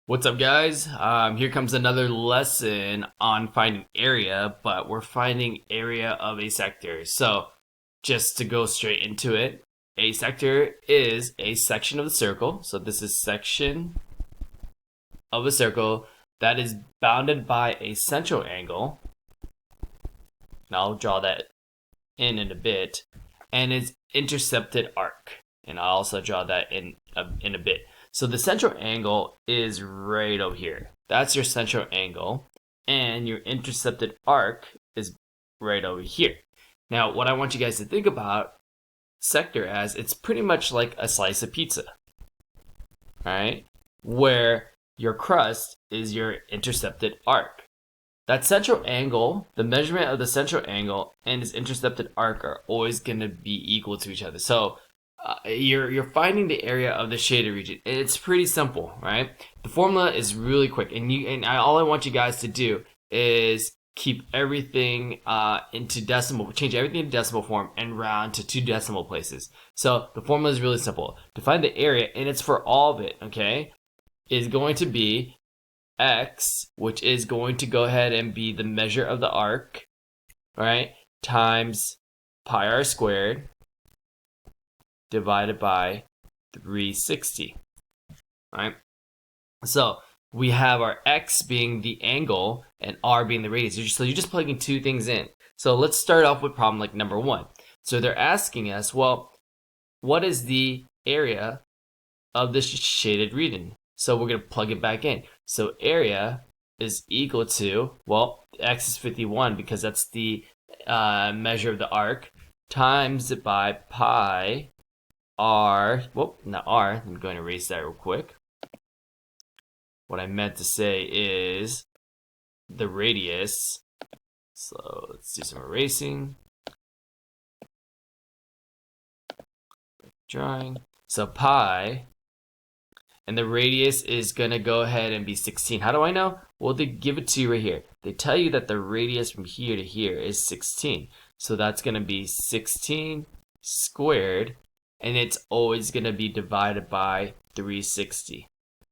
What's up, guys? Here comes another lesson on finding area, but we're finding area of a sector. So, just to go straight into it, a sector is a section of the circle. So this is section of a circle that is bounded by a central angle. And I'll draw that in a bit, and its intercepted arc. And I'll also draw that in a bit. So the central angle is right over here. That's your central angle. And your intercepted arc is right over here. Now, what I want you guys to think about sector as, it's pretty much like a slice of pizza. Alright? Where your crust is your intercepted arc. That central angle, the measurement of the central angle and its intercepted arc are always going to be equal to each other. So you're finding the area of the shaded region. It's pretty simple, right? The formula is really quick, and all I want you guys to do is keep everything into decimal, change everything to decimal form, and round to 2 decimal places. So the formula is really simple. To find the area, and it's for all of it, okay, is going to be x, which is going to go ahead and be the measure of the arc, right, times pi r squared divided by 360, right? So we have our x being the angle and r being the radius. So you're just plugging 2 things in. So let's start off with problem like number 1. So they're asking us, well, what is the area of this shaded region? So we're going to plug it back in. So area is equal to, well, x is 51 because that's the measure of the arc, times it by pi r, not r, I'm going to erase that real quick. What I meant to say is the radius. So let's do some erasing. Drawing. So pi, and the radius is going to go ahead and be 16. How do I know? Well, they give it to you right here. They tell you that the radius from here to here is 16. So that's going to be 16 squared. And it's always going to be divided by 360,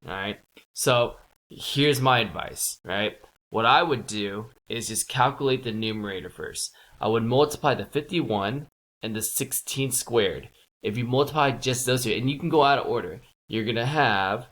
all right? So here's my advice, right? What I would do is just calculate the numerator first. I would multiply the 51 and the 16 squared. If you multiply just those two, and you can go out of order, you're going to have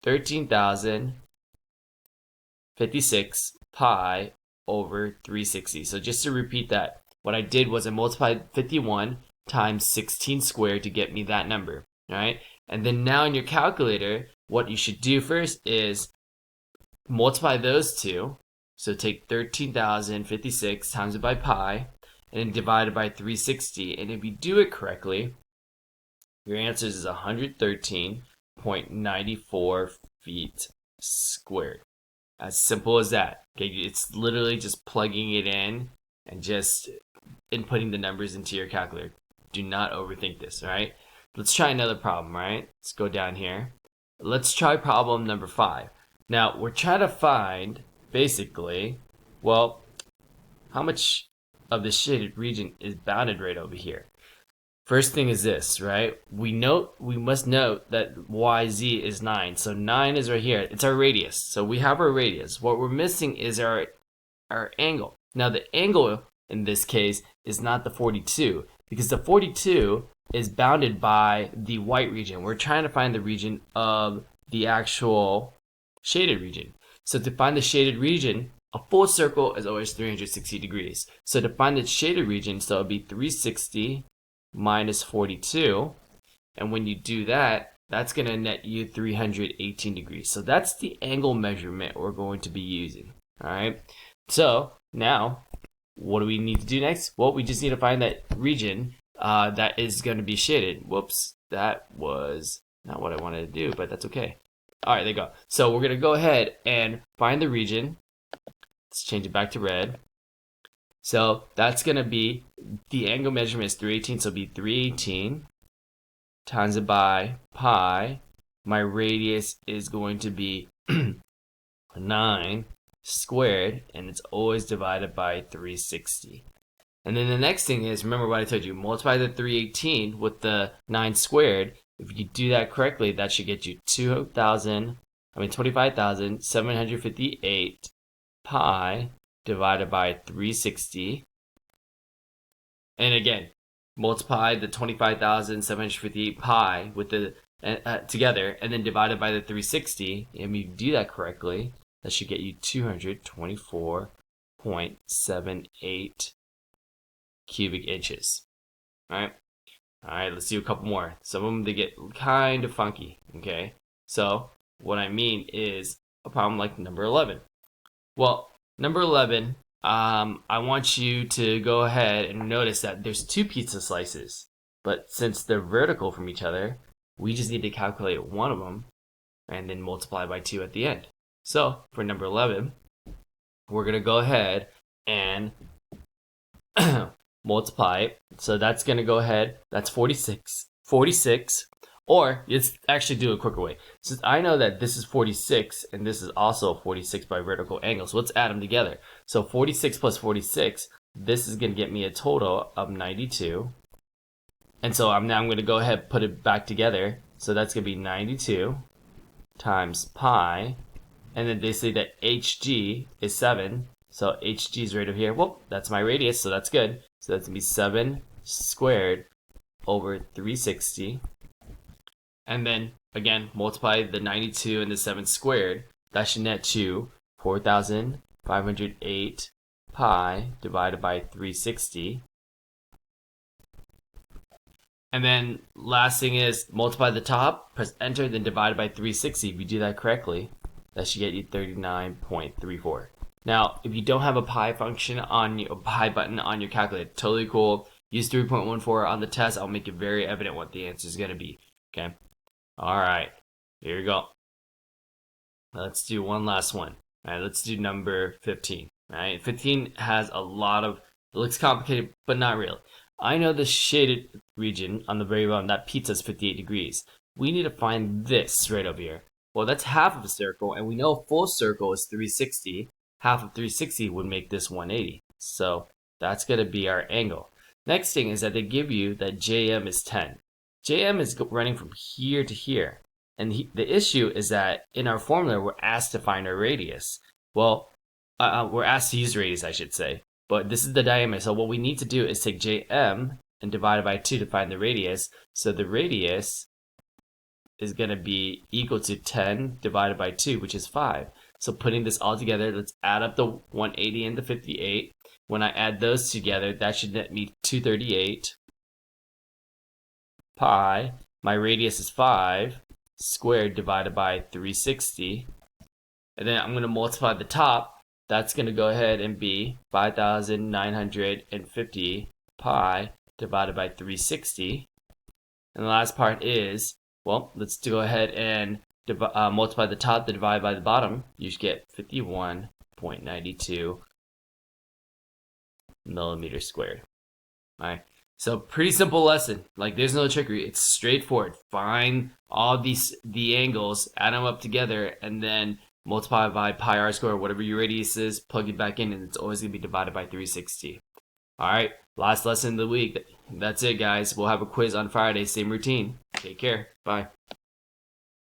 13,056 pi over 360. So just to repeat that, what I did was I multiplied 51 times 16 squared to get me that number, all right? And then now in your calculator, what you should do first is multiply those two. So take 13,056 times it by pi, and then divide it by 360. And if you do it correctly, your answer is 113.94 feet squared. As simple as that. Okay, it's literally just plugging it in and just inputting the numbers into your calculator. Do not overthink this, all right? Let's try another problem, right? Let's go down here. Let's try problem number 5. Now, we're trying to find, basically, well, how much of the shaded region is bounded right over here. First thing is this, right? We must note that YZ is 9. So 9 is right here. It's our radius. So we have our radius. What we're missing is our angle. Now, the angle in this case is not the 42, because the 42 is bounded by the white region. We're trying to find the region of the actual shaded region. So to find the shaded region, a full circle is always 360 degrees. So to find the shaded region, so it'll be 360 minus 42. And when you do that, that's going to net you 318 degrees. So that's the angle measurement we're going to be using. All right. So now, what do we need to do next? Well, we just need to find that region that is going to be shaded. Whoops, that was not what I wanted to do, but that's okay. All right, there you go. So we're going to go ahead and find the region. Let's change it back to red. So that's going to be, the angle measurement is 318, so it'll be 318 times it by pi. My radius is going to be 9 squared, and it's always divided by 360. And then the next thing is, remember what I told you, multiply the 318 with the 9 squared. If you do that correctly, that should get you 2,000 25,758 pi divided by 360. And again, multiply the 25,758 pi with the together, and then divided by the 360. And if you do that correctly, that should get you 224.78 cubic inches. All right, let's do a couple more. Some of them, they get kind of funky, okay? So what I mean is a problem like number 11. Well, number 11, I want you to go ahead and notice that there's two pizza slices, but since they're vertical from each other, we just need to calculate one of them and then multiply by 2 at the end. So for number 11, we're going to go ahead and multiply it. So that's going to go ahead, that's 46, or let's actually do a quicker way. Since I know that this is 46 and this is also 46 by vertical angle, so let's add them together. So 46 plus 46, this is going to get me a total of 92. And so I'm going to go ahead and put it back together. So that's going to be 92 times pi. And then they say that HG is 7. So HG is right over here. Well, that's my radius, so that's good. So that's going to be 7 squared over 360. And then, again, multiply the 92 and the 7 squared. That should net to 4,508 pi divided by 360. And then last thing is multiply the top, press enter, then divide by 360. If you do that correctly, that should get you 39.34. Now, if you don't have a pi function on your pi button on your calculator, totally cool. Use 3.14 on the test. I'll make it very evident what the answer is going to be. Okay. All right. Here we go. Let's do one last one. All right. Let's do number 15. All right. 15 has a lot of, it looks complicated, but not really. I know the shaded region on the very bottom, that pizza is 58 degrees. We need to find this right over here. Well, that's half of a circle, and we know a full circle is 360. Half of 360 would make this 180. So that's going to be our angle. Next thing is that they give you that JM is 10. JM is running from here to here. And the issue is that in our formula, we're asked to find our radius. Well, we're asked to use radius, I should say. But this is the diameter. So what we need to do is take JM and divide it by 2 to find the radius. So the radius is going to be equal to 10 divided by 2, which is 5. So putting this all together, let's add up the 180 and the 58. When I add those together, that should net me 238 pi. My radius is 5 squared divided by 360. And then I'm going to multiply the top. That's going to go ahead and be 5,950 pi divided by 360. And the last part is, well, let's go ahead and multiply the top to divide by the bottom. You should get 51.92 millimeters squared. All right. So pretty simple lesson. Like, there's no trickery. It's straightforward. Find all the angles, add them up together, and then multiply by pi r squared, whatever your radius is, plug it back in, and it's always going to be divided by 360. All right, last lesson of the week. That's it, guys. We'll have a quiz on Friday, same routine. Take care. Bye.